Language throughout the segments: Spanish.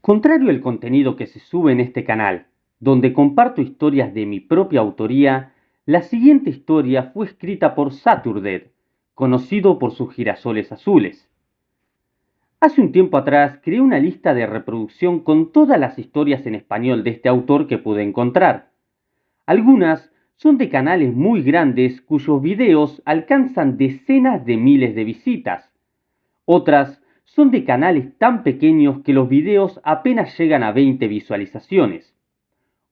Contrario al contenido que se sube en este canal, donde comparto historias de mi propia autoría, la siguiente historia fue escrita por Saturdead, conocido por sus girasoles azules. Hace un tiempo atrás creé una lista de reproducción con todas las historias en español de este autor que pude encontrar. Algunas son de canales muy grandes cuyos videos alcanzan decenas de miles de visitas. Otras son de canales tan pequeños que los videos apenas llegan a 20 visualizaciones.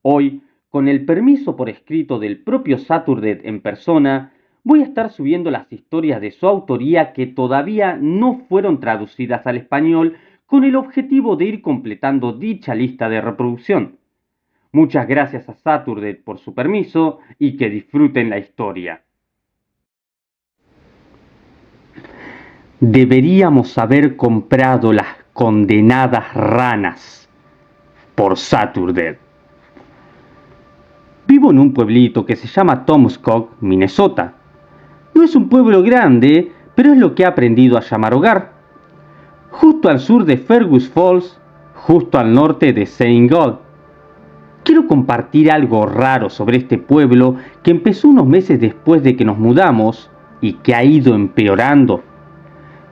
Hoy, con el permiso por escrito del propio Saturdead en persona, voy a estar subiendo las historias de su autoría que todavía no fueron traducidas al español con el objetivo de ir completando dicha lista de reproducción. Muchas gracias a Saturdead por su permiso y que disfruten la historia. Deberíamos haber comprado las condenadas ranas. Por Saturdead. Vivo en un pueblito que se llama Tomskog, Minnesota. No es un pueblo grande, pero es lo que he aprendido a llamar hogar. Justo al sur de Fergus Falls, justo al norte de St. Gall. Quiero compartir algo raro sobre este pueblo que empezó unos meses después de que nos mudamos y que ha ido empeorando.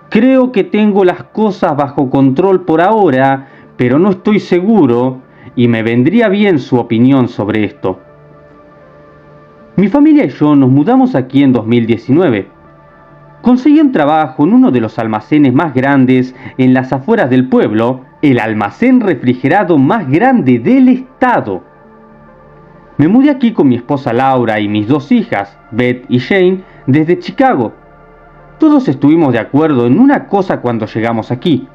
Creo que tengo las cosas bajo control por ahora, pero no estoy seguro y me vendría bien su opinión sobre esto. Mi familia y yo nos mudamos aquí en 2019. Conseguí un trabajo en uno de los almacenes más grandes en las afueras del pueblo, el almacén refrigerado más grande del estado. Me mudé aquí con mi esposa Laura y mis dos hijas, Beth y Jane, desde Chicago. Todos estuvimos de acuerdo en una cosa cuando llegamos aquí.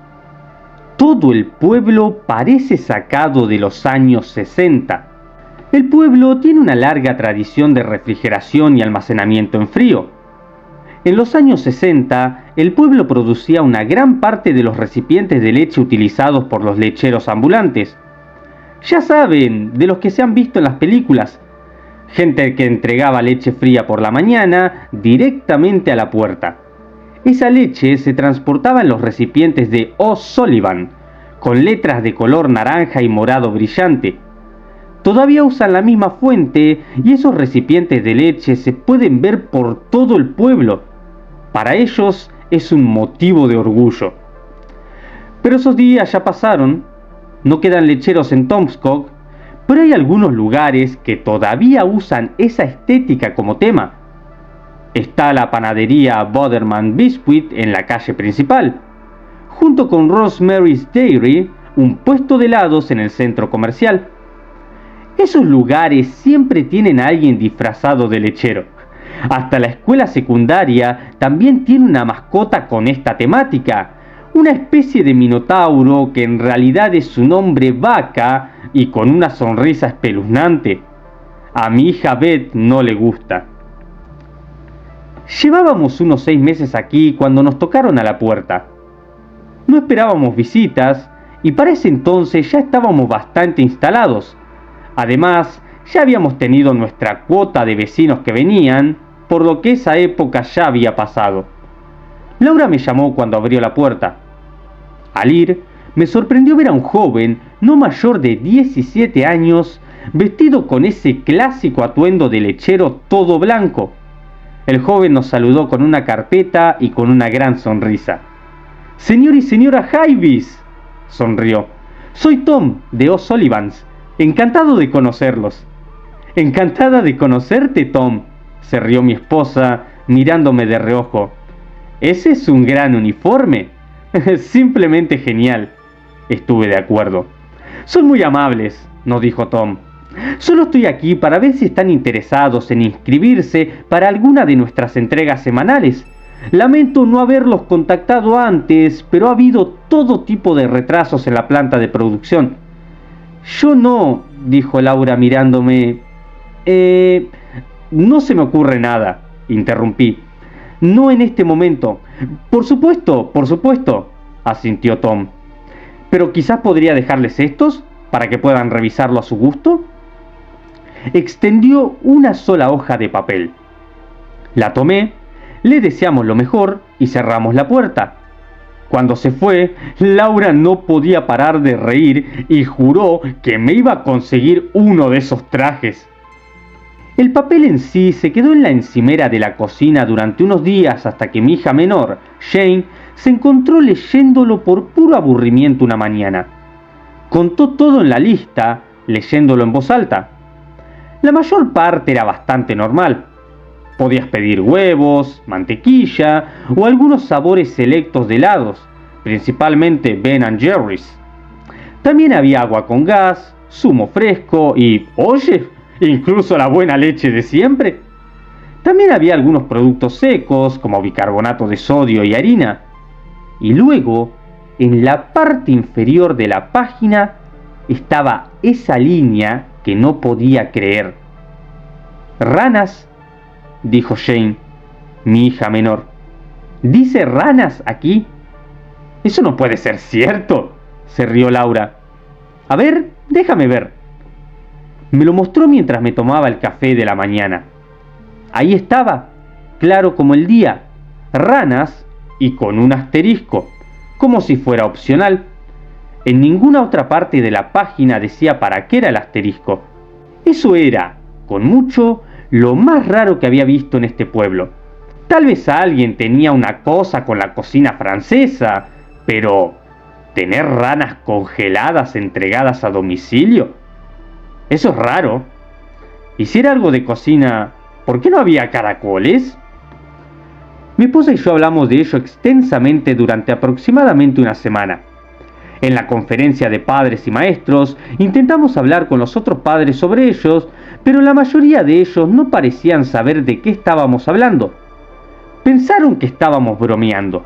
Todo el pueblo parece sacado de los años 60. El pueblo tiene una larga tradición de refrigeración y almacenamiento en frío. En los años 60, el pueblo producía una gran parte de los recipientes de leche utilizados por los lecheros ambulantes. Ya saben, de los que se han visto en las películas. Gente que entregaba leche fría por la mañana directamente a la puerta. Esa leche se transportaba en los recipientes de O'Sullivan, con letras de color naranja y morado brillante. Todavía usan la misma fuente y esos recipientes de leche se pueden ver por todo el pueblo. Para ellos es un motivo de orgullo. Pero esos días ya pasaron. No quedan lecheros en Tomskog, pero hay algunos lugares que todavía usan esa estética como tema. Está la panadería Boderman Biscuit en la calle principal, junto con Rosemary's Dairy, un puesto de helados en el centro comercial. Esos lugares siempre tienen a alguien disfrazado de lechero. Hasta la escuela secundaria también tiene una mascota con esta temática, una especie de minotauro que en realidad es su nombre vaca y con una sonrisa espeluznante. A mi hija Beth no le gusta. Llevábamos unos 6 meses aquí cuando nos tocaron a la puerta. No esperábamos visitas y para ese entonces ya estábamos bastante instalados. Además, ya habíamos tenido nuestra cuota de vecinos que venían, por lo que esa época ya había pasado. Laura me llamó cuando abrió la puerta. Al ir, me sorprendió ver a un joven, no mayor de 17 años, vestido con ese clásico atuendo de lechero todo blanco. El joven nos saludó con una carpeta y con una gran sonrisa. «Señor y señora Hyvis», sonrió. «Soy Tom, de O'Sullivans. Encantado de conocerlos». «Encantada de conocerte, Tom», se rió mi esposa, mirándome de reojo. «Ese es un gran uniforme». «Simplemente genial». Estuve de acuerdo. «Son muy amables», nos dijo Tom. «Solo estoy aquí para ver si están interesados en inscribirse para alguna de nuestras entregas semanales. Lamento no haberlos contactado antes, pero ha habido todo tipo de retrasos en la planta de producción». «Yo no», dijo Laura mirándome. «No se me ocurre nada», interrumpí. «No en este momento». Por supuesto», asintió Tom. «Pero quizás podría dejarles estos, para que puedan revisarlo a su gusto». Extendió una sola hoja de papel. La tomé, le deseamos lo mejor y cerramos la puerta. Cuando se fue, Laura no podía parar de reír y juró que me iba a conseguir uno de esos trajes. El papel en sí se quedó en la encimera de la cocina durante unos días hasta que mi hija menor, Jane, se encontró leyéndolo por puro aburrimiento una mañana. Contó todo en la lista, leyéndolo en voz alta. La mayor parte era bastante normal. Podías pedir huevos, mantequilla o algunos sabores selectos de helados, principalmente Ben & Jerry's. También había agua con gas, zumo fresco y, oye, incluso la buena leche de siempre. También había algunos productos secos como bicarbonato de sodio y harina. Y luego, en la parte inferior de la página, estaba esa línea que no podía creer. «Ranas», dijo Jane, mi hija menor. «¿Dice ranas aquí?» «Eso no puede ser cierto», se rió Laura. «A ver, déjame ver». Me lo mostró mientras me tomaba el café de la mañana. Ahí estaba, claro como el día, ranas y con un asterisco, como si fuera opcional. En ninguna otra parte de la página decía para qué era el asterisco. Eso era, con mucho, lo más raro que había visto en este pueblo. Tal vez alguien tenía una cosa con la cocina francesa, pero ¿tener ranas congeladas entregadas a domicilio? Eso es raro. Y si era algo de cocina, ¿por qué no había caracoles? Mi esposa y yo hablamos de ello extensamente durante aproximadamente una semana. En la conferencia de padres y maestros intentamos hablar con los otros padres sobre ellos, pero la mayoría de ellos no parecían saber de qué estábamos hablando. Pensaron que estábamos bromeando.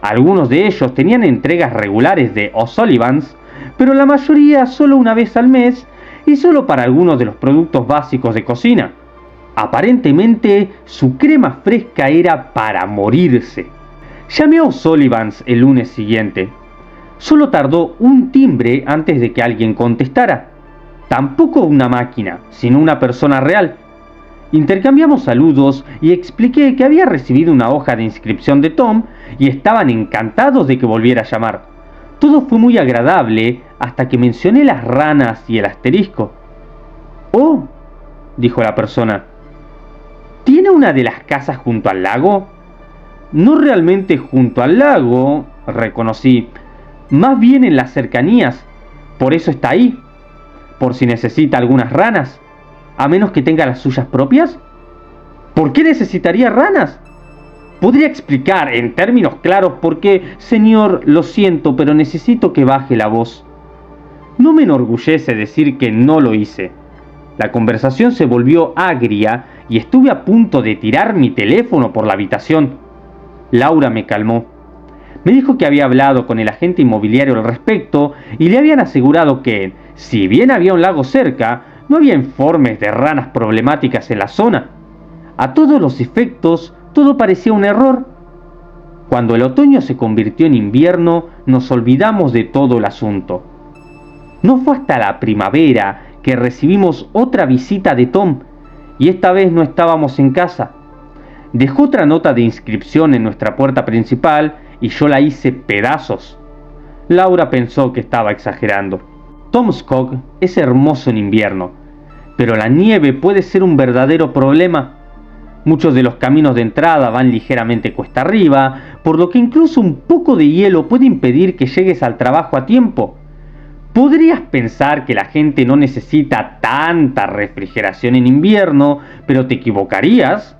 Algunos de ellos tenían entregas regulares de O'Sullivan's, pero la mayoría solo una vez al mes y solo para algunos de los productos básicos de cocina. Aparentemente, su crema fresca era para morirse. Llamé a O'Sullivan's el lunes siguiente. Solo tardó un timbre antes de que alguien contestara. Tampoco una máquina, sino una persona real. Intercambiamos saludos y expliqué que había recibido una hoja de inscripción de Tom y estaban encantados de que volviera a llamar. Todo fue muy agradable hasta que mencioné las ranas y el asterisco. «Oh», dijo la persona, «¿tiene una de las casas junto al lago?» «No realmente junto al lago», reconocí, «más bien en las cercanías, por eso está ahí, por si necesita algunas ranas, a menos que tenga las suyas propias». «¿Por qué necesitaría ranas?» «Podría explicar en términos claros por qué, señor, lo siento, pero necesito que baje la voz». No me enorgullece decir que no lo hice. La conversación se volvió agria y estuve a punto de tirar mi teléfono por la habitación. Laura me calmó. Me dijo que había hablado con el agente inmobiliario al respecto y le habían asegurado que, si bien había un lago cerca, no había informes de ranas problemáticas en la zona. A todos los efectos, todo parecía un error. Cuando el otoño se convirtió en invierno, nos olvidamos de todo el asunto. No fue hasta la primavera que recibimos otra visita de Tom, y esta vez no estábamos en casa. Dejó otra nota de inscripción en nuestra puerta principal y yo la hice pedazos. Laura pensó que estaba exagerando. Tomskog es hermoso en invierno, pero la nieve puede ser un verdadero problema. Muchos de los caminos de entrada van ligeramente cuesta arriba, por lo que incluso un poco de hielo puede impedir que llegues al trabajo a tiempo. Podrías pensar que la gente no necesita tanta refrigeración en invierno, pero te equivocarías.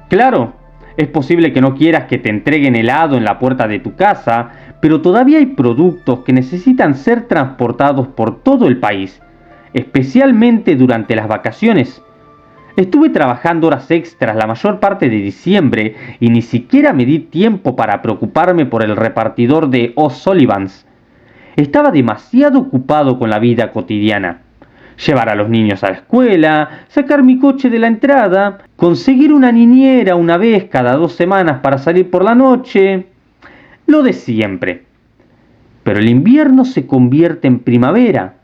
Claro, es posible que no quieras que te entreguen helado en la puerta de tu casa, pero todavía hay productos que necesitan ser transportados por todo el país, especialmente durante las vacaciones. Estuve trabajando horas extras la mayor parte de diciembre y ni siquiera me di tiempo para preocuparme por el repartidor de O'Sullivan's. Estaba demasiado ocupado con la vida cotidiana. Llevar a los niños a la escuela, sacar mi coche de la entrada, conseguir una niñera una vez cada 2 semanas para salir por la noche. Lo de siempre. Pero el invierno se convierte en primavera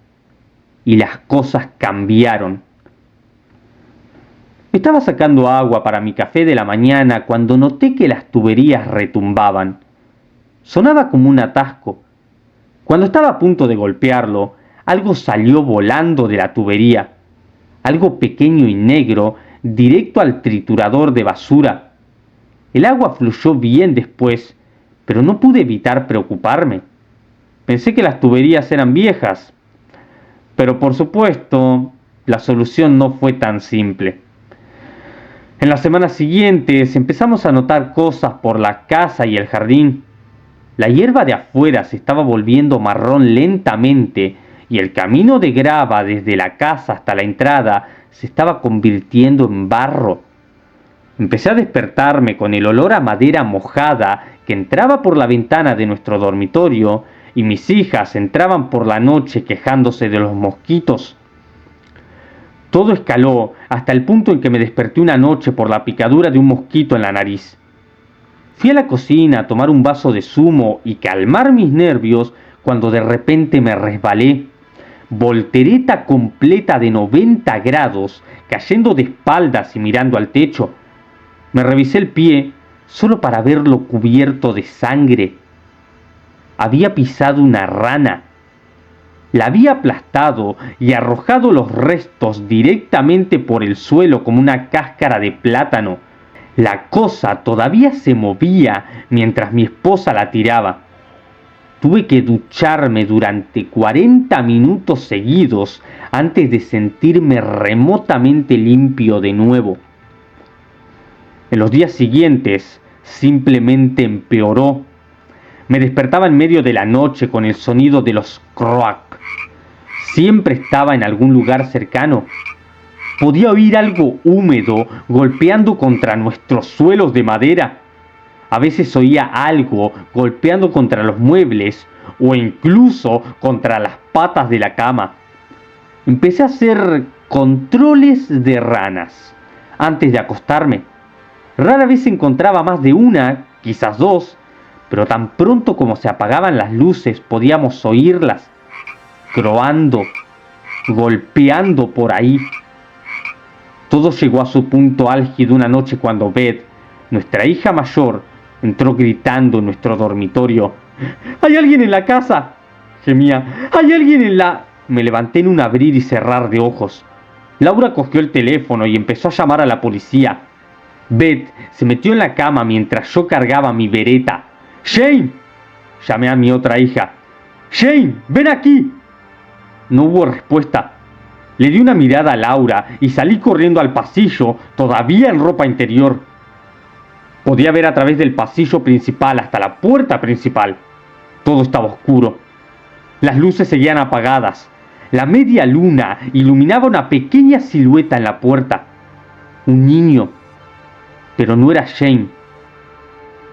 y las cosas cambiaron. Estaba sacando agua para mi café de la mañana cuando noté que las tuberías retumbaban. Sonaba como un atasco. Cuando estaba a punto de golpearlo, algo salió volando de la tubería. Algo pequeño y negro, directo al triturador de basura. El agua fluyó bien después, pero no pude evitar preocuparme. Pensé que las tuberías eran viejas, pero por supuesto, la solución no fue tan simple. En las semanas siguientes empezamos a notar cosas por la casa y el jardín. La hierba de afuera se estaba volviendo marrón lentamente y el camino de grava desde la casa hasta la entrada se estaba convirtiendo en barro. Empecé a despertarme con el olor a madera mojada que entraba por la ventana de nuestro dormitorio y mis hijas entraban por la noche quejándose de los mosquitos. Todo escaló hasta el punto en que me desperté una noche por la picadura de un mosquito en la nariz. Fui a la cocina a tomar un vaso de zumo y calmar mis nervios cuando de repente me resbalé. Voltereta completa de 90 grados, cayendo de espaldas y mirando al techo. Me revisé el pie solo para verlo cubierto de sangre. Había pisado una rana. La había aplastado y arrojado los restos directamente por el suelo como una cáscara de plátano. La cosa todavía se movía mientras mi esposa la tiraba. Tuve que ducharme durante 40 minutos seguidos antes de sentirme remotamente limpio de nuevo. En los días siguientes simplemente empeoró. Me despertaba en medio de la noche con el sonido de los croak. Siempre estaba en algún lugar cercano. Podía oír algo húmedo golpeando contra nuestros suelos de madera. A veces oía algo golpeando contra los muebles o incluso contra las patas de la cama. Empecé a hacer controles de ranas antes de acostarme. Rara vez encontraba más de una, quizás dos, pero tan pronto como se apagaban las luces podíamos oírlas, croando, golpeando por ahí. Todo llegó a su punto álgido una noche cuando Beth, nuestra hija mayor, entró gritando en nuestro dormitorio. ¡Hay alguien en la casa!, gemía. ¡Hay alguien en la...! Me levanté en un abrir y cerrar de ojos. Laura cogió el teléfono y empezó a llamar a la policía. Beth se metió en la cama mientras yo cargaba mi bereta. ¡Shane!, llamé a mi otra hija. ¡Shane, ven aquí! No hubo respuesta. Le di una mirada a Laura y salí corriendo al pasillo, todavía en ropa interior. Podía ver a través del pasillo principal hasta la puerta principal. Todo estaba oscuro. Las luces seguían apagadas. La media luna iluminaba una pequeña silueta en la puerta. Un niño. Pero no era Shane.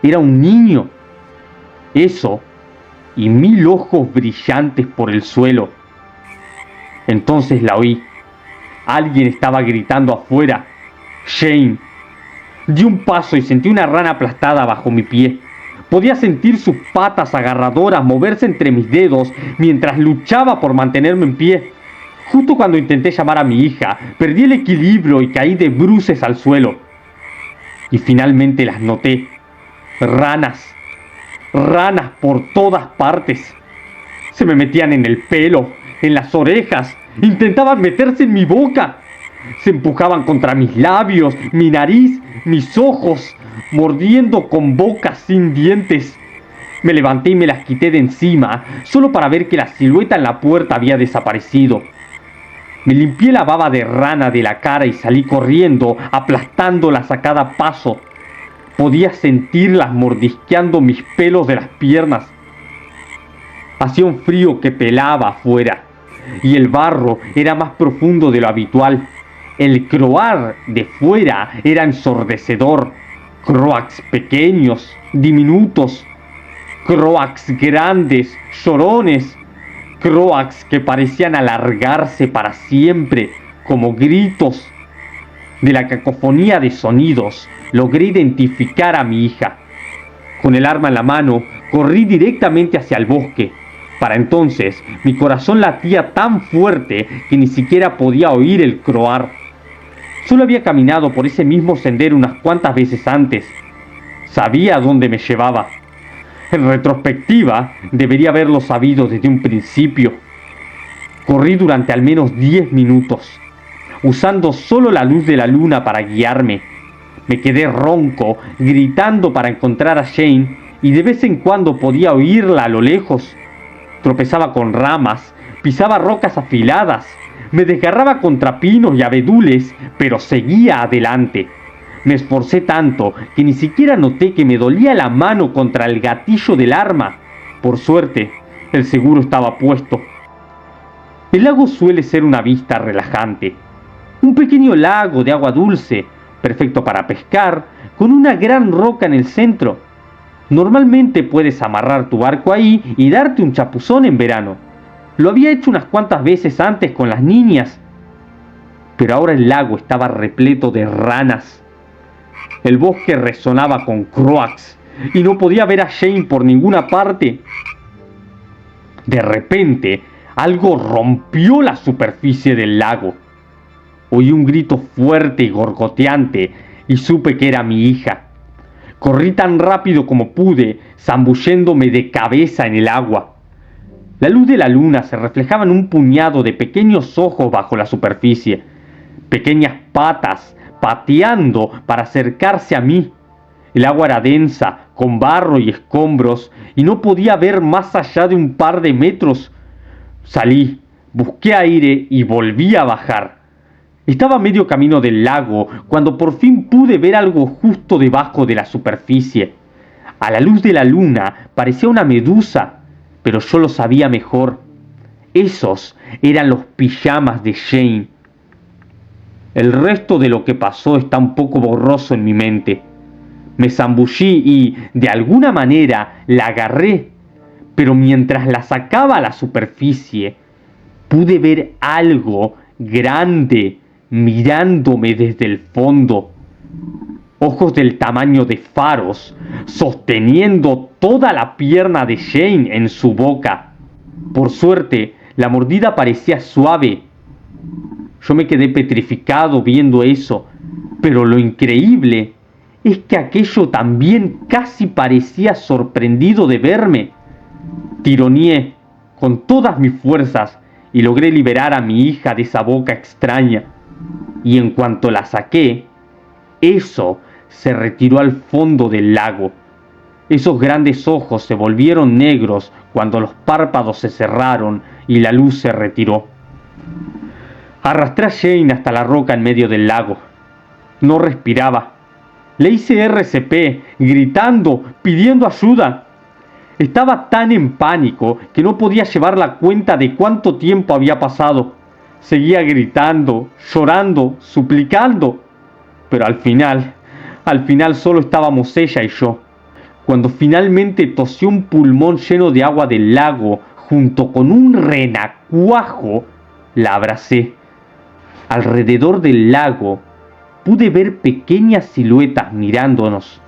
Era un niño. Eso, y 1000 ojos brillantes por el suelo. Entonces la oí. Alguien estaba gritando afuera. ¡Shane! Di un paso y sentí una rana aplastada bajo mi pie. Podía sentir sus patas agarradoras moverse entre mis dedos mientras luchaba por mantenerme en pie. Justo cuando intenté llamar a mi hija, perdí el equilibrio y caí de bruces al suelo. Y finalmente las noté. Ranas. Ranas por todas partes. Se me metían en el pelo, en las orejas, intentaban meterse en mi boca. Se empujaban contra mis labios, mi nariz, mis ojos, mordiendo con bocas sin dientes. Me levanté y me las quité de encima, solo para ver que la silueta en la puerta había desaparecido. Me limpié la baba de rana de la cara y salí corriendo, aplastándolas a cada paso. Podía sentirlas mordisqueando mis pelos de las piernas. Hacía un frío que pelaba afuera, y el barro era más profundo de lo habitual. El croar de fuera era ensordecedor. Croacs pequeños, diminutos, croacs grandes, llorones, croacs que parecían alargarse para siempre, como gritos. De la cacofonía de sonidos, logré identificar a mi hija. Con el arma en la mano, corrí directamente hacia el bosque. Para entonces, mi corazón latía tan fuerte que ni siquiera podía oír el croar. Solo había caminado por ese mismo sendero unas cuantas veces antes. Sabía a dónde me llevaba. En retrospectiva, debería haberlo sabido desde un principio. Corrí durante al menos 10 minutos, usando solo la luz de la luna para guiarme. Me quedé ronco, gritando para encontrar a Jane, y de vez en cuando podía oírla a lo lejos. Tropezaba con ramas, pisaba rocas afiladas, me desgarraba contra pinos y abedules, pero seguía adelante. Me esforcé tanto que ni siquiera noté que me dolía la mano contra el gatillo del arma. Por suerte, el seguro estaba puesto. El lago suele ser una vista relajante. Un pequeño lago de agua dulce, perfecto para pescar, con una gran roca en el centro. Normalmente puedes amarrar tu barco ahí y darte un chapuzón en verano. Lo había hecho unas cuantas veces antes con las niñas, pero ahora el lago estaba repleto de ranas. El bosque resonaba con croaks y no podía ver a Jane por ninguna parte. De repente, algo rompió la superficie del lago. Oí un grito fuerte y gorgoteante y supe que era mi hija. Corrí tan rápido como pude, zambulléndome de cabeza en el agua. La luz de la luna se reflejaba en un puñado de pequeños ojos bajo la superficie, pequeñas patas pateando para acercarse a mí. El agua era densa, con barro y escombros, y no podía ver más allá de un par de metros. Salí, busqué aire y volví a bajar. Estaba a medio camino del lago cuando por fin pude ver algo justo debajo de la superficie. A la luz de la luna parecía una medusa, pero yo lo sabía mejor. Esos eran los pijamas de Jane. El resto de lo que pasó está un poco borroso en mi mente. Me zambullí y, de alguna manera, la agarré, pero mientras la sacaba a la superficie, pude ver algo grande mirándome desde el fondo. Ojos del tamaño de faros, sosteniendo toda la pierna de Jane en su boca. Por suerte, la mordida parecía suave. Yo me quedé petrificado viendo eso, pero lo increíble es que aquello también casi parecía sorprendido de verme. Tironeé con todas mis fuerzas y logré liberar a mi hija de esa boca extraña. Y en cuanto la saqué, eso se retiró al fondo del lago. Esos grandes ojos se volvieron negros cuando los párpados se cerraron y la luz se retiró. Arrastré a Jane hasta la roca en medio del lago. No respiraba. Le hice RCP, gritando, pidiendo ayuda. Estaba tan en pánico que no podía llevar la cuenta de cuánto tiempo había pasado. Seguía gritando, llorando, suplicando. Pero al final solo estábamos ella y yo. Cuando finalmente tosió un pulmón lleno de agua del lago junto con un renacuajo, la abracé. Alrededor del lago pude ver pequeñas siluetas mirándonos,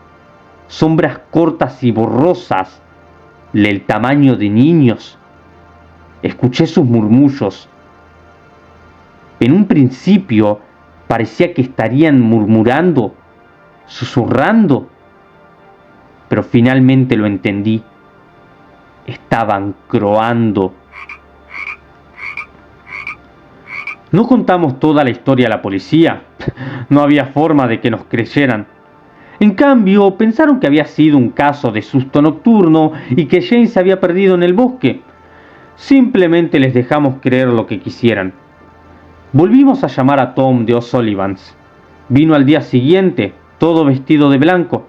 sombras cortas y borrosas, del tamaño de niños. Escuché sus murmullos. En un principio parecía que estarían murmurando, susurrando, pero finalmente lo entendí. Estaban croando. No contamos toda la historia a la policía. No había forma de que nos creyeran. En cambio, pensaron que había sido un caso de susto nocturno y que Jane se había perdido en el bosque. Simplemente les dejamos creer lo que quisieran. Volvimos a llamar a Tom de O'Sullivan's. Vino al día siguiente, todo vestido de blanco.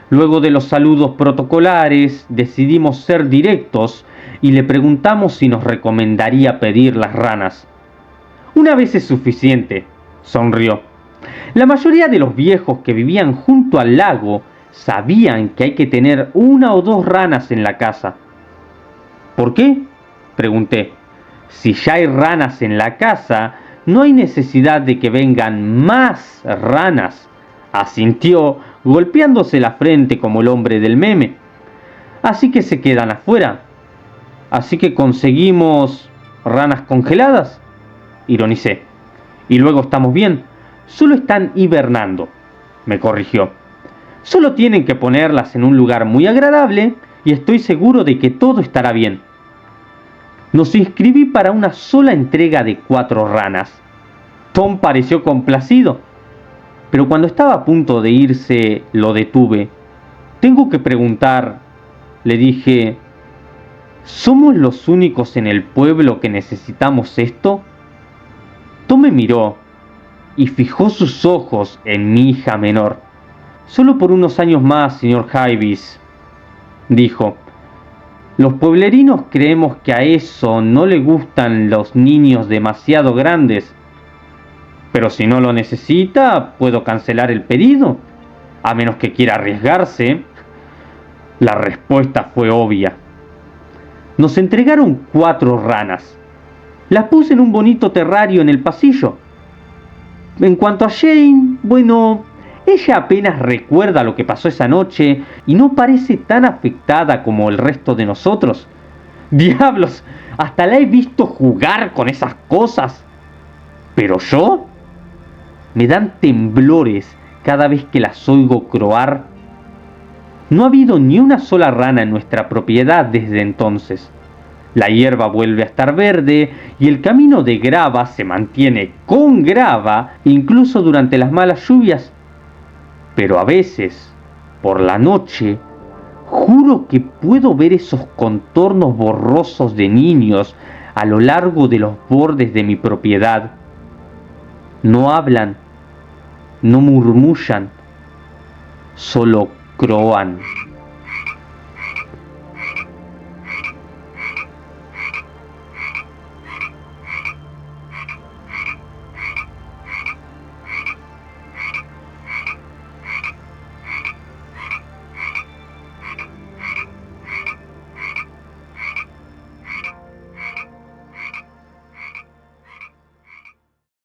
Luego de los saludos protocolares, decidimos ser directos y le preguntamos si nos recomendaría pedir las ranas. Una vez es suficiente, sonrió. La mayoría de los viejos que vivían junto al lago sabían que hay que tener 1 o 2 ranas en la casa. ¿Por qué?, pregunté. Si ya hay ranas en la casa, no hay necesidad de que vengan más ranas, asintió, golpeándose la frente como el hombre del meme. Así que se quedan afuera. Así que conseguimos ranas congeladas, ironicé. Y luego estamos bien. Solo están hibernando, me corrigió. Solo tienen que ponerlas en un lugar muy agradable y estoy seguro de que todo estará bien. Nos inscribí para una sola entrega de 4 ranas. Tom pareció complacido, pero cuando estaba a punto de irse lo detuve. Tengo que preguntar, le dije, ¿somos los únicos en el pueblo que necesitamos esto? Tom me miró y fijó sus ojos en mi hija menor. Solo por unos años más, señor Hyvis, dijo. Los pueblerinos creemos que a eso no le gustan los niños demasiado grandes. Pero si no lo necesita, puedo cancelar el pedido, a menos que quiera arriesgarse. La respuesta fue obvia. Nos entregaron 4 ranas. Las puse en un bonito terrario en el pasillo. En cuanto a Jane, bueno, ella apenas recuerda lo que pasó esa noche y no parece tan afectada como el resto de nosotros. ¡Diablos! Hasta la he visto jugar con esas cosas. Pero yo, me dan temblores cada vez que las oigo croar. No ha habido ni una sola rana en nuestra propiedad desde entonces. La hierba vuelve a estar verde y el camino de grava se mantiene con grava incluso durante las malas lluvias. Pero a veces, por la noche, juro que puedo ver esos contornos borrosos de niños a lo largo de los bordes de mi propiedad. No hablan, no murmullan, solo croan.